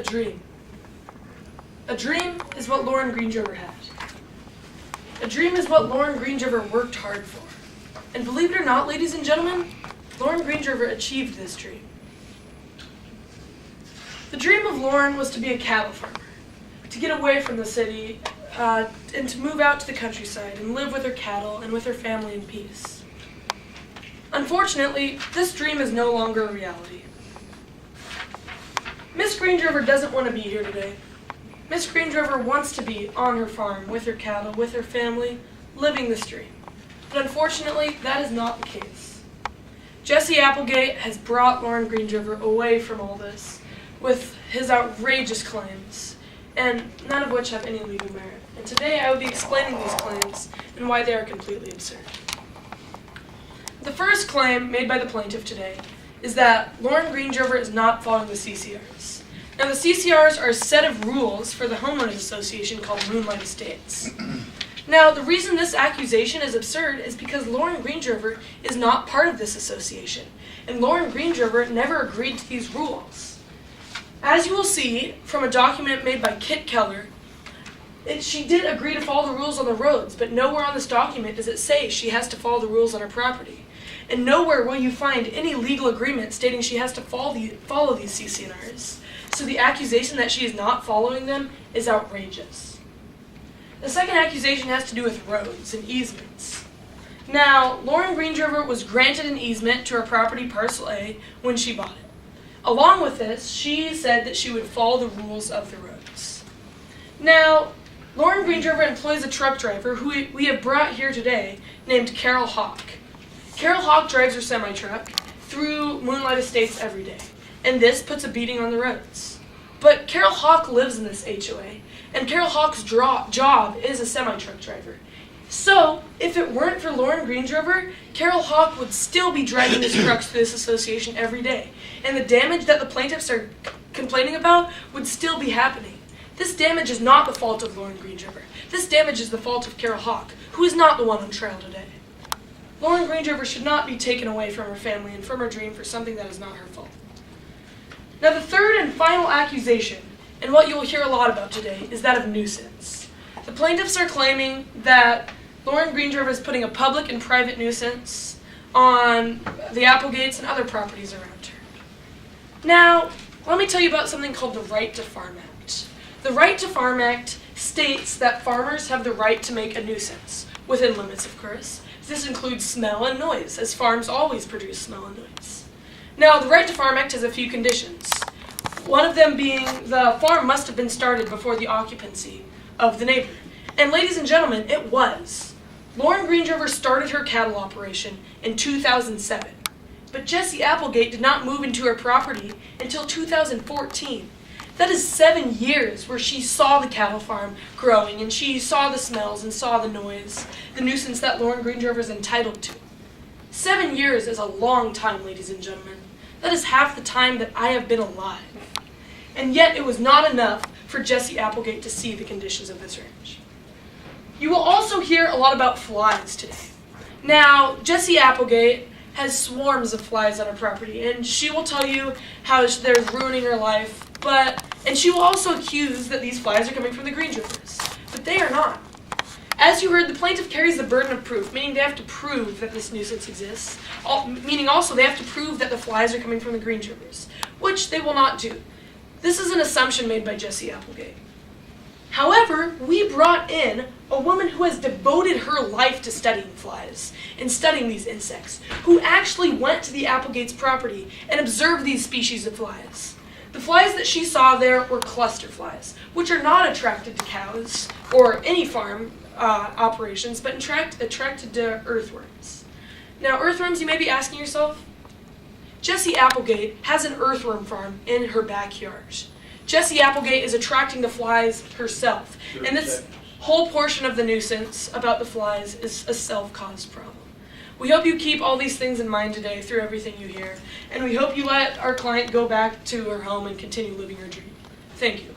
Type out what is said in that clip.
dream. A dream is what Lauren Green-Drover had. A dream is what Lauren Green-Drover worked hard for. And believe it or not, ladies and gentlemen, Lauren Green-Drover achieved this dream. The dream of Lauren was to be a cattle farmer, to get away from the city, and to move out to the countryside and live with her cattle and with her family in peace. Unfortunately, this dream is no longer a reality. Miss Green-Drover doesn't want to be here today. Miss Green-Drover wants to be on her farm with her cattle, with her family, living this dream. But unfortunately, that is not the case. Jesse Applegate has brought Lauren Green-Drover away from all this with his outrageous claims, and none of which have any legal merit. And today I will be explaining these claims and why they are completely absurd. The first claim made by the plaintiff today is that Lauren Green-Drover is not following the CCRs. Now, the CCRs are a set of rules for the homeowners association called Moonlight Estates. Now, the reason this accusation is absurd is because Lauren Green-Drover is not part of this association, and Lauren Green-Drover never agreed to these rules. As you will see from a document made by Kit Keller, she did agree to follow the rules on the roads, but nowhere on this document does it say she has to follow the rules on her property. And nowhere will you find any legal agreement stating she has to follow these CCNRs. So the accusation that she is not following them is outrageous. The second accusation has to do with roads and easements. Now, Lauren Green-Drover was granted an easement to her property Parcel A when she bought it. Along with this, she said that she would follow the rules of the roads. Now, Lauren Green-Drover employs a truck driver who we have brought here today named Carol Hawk. Carol Hawk drives her semi-truck through Moonlight Estates every day, and this puts a beating on the roads. But Carol Hawk lives in this HOA, and Carol Hawk's job is a semi-truck driver. So, if it weren't for Lauren Green-Drover, Carol Hawk would still be driving his trucks to this association every day, and the damage that the plaintiffs are complaining about would still be happening. This damage is not the fault of Lauren Green-Drover. This damage is the fault of Carol Hawk, who is not the one on trial today. Lauren Green-Drover should not be taken away from her family and from her dream for something that is not her fault. Now, the third and final accusation, and what you will hear a lot about today, is that of nuisance. The plaintiffs are claiming that Lauren Green-Drover is putting a public and private nuisance on the Applegates and other properties around her. Now, let me tell you about something called the Right to Farm Act. The Right to Farm Act states that farmers have the right to make a nuisance, within limits, of course. This includes smell and noise, as farms always produce smell and noise. Now, the Right to Farm Act has a few conditions. One of them being the farm must have been started before the occupancy of the neighbor. And ladies and gentlemen, it was. Lauren Green-Drover started her cattle operation in 2007, but Jesse Applegate did not move into her property until 2014. That is 7 years where she saw the cattle farm growing, and she saw the smells and saw the noise, the nuisance that Lauren Green-Drover is entitled to. 7 years is a long time, ladies and gentlemen. That is half the time that I have been alive. And yet it was not enough for Jesse Applegate to see the conditions of this ranch. You will also hear a lot about flies today. Now, Jesse Applegate has swarms of flies on her property, and she will tell you how they're ruining her life, and she will also accuse that these flies are coming from the Green-Drovers, but they are not. As you heard, the plaintiff carries the burden of proof, meaning they have to prove that this nuisance exists, meaning also they have to prove that the flies are coming from the Green-Drovers, which they will not do. This is an assumption made by Jesse Applegate. However, we brought in a woman who has devoted her life to studying flies and studying these insects, who actually went to the Applegate's property and observed these species of flies. The flies that she saw there were cluster flies, which are not attracted to cows or any farm operations, but attracted to earthworms. Now, earthworms, you may be asking yourself, Jesse Applegate has an earthworm farm in her backyard. Jesse Applegate is attracting the flies herself, and this whole portion of the nuisance about the flies is a self-caused problem. We hope you keep all these things in mind today through everything you hear, and we hope you let our client go back to her home and continue living her dream. Thank you.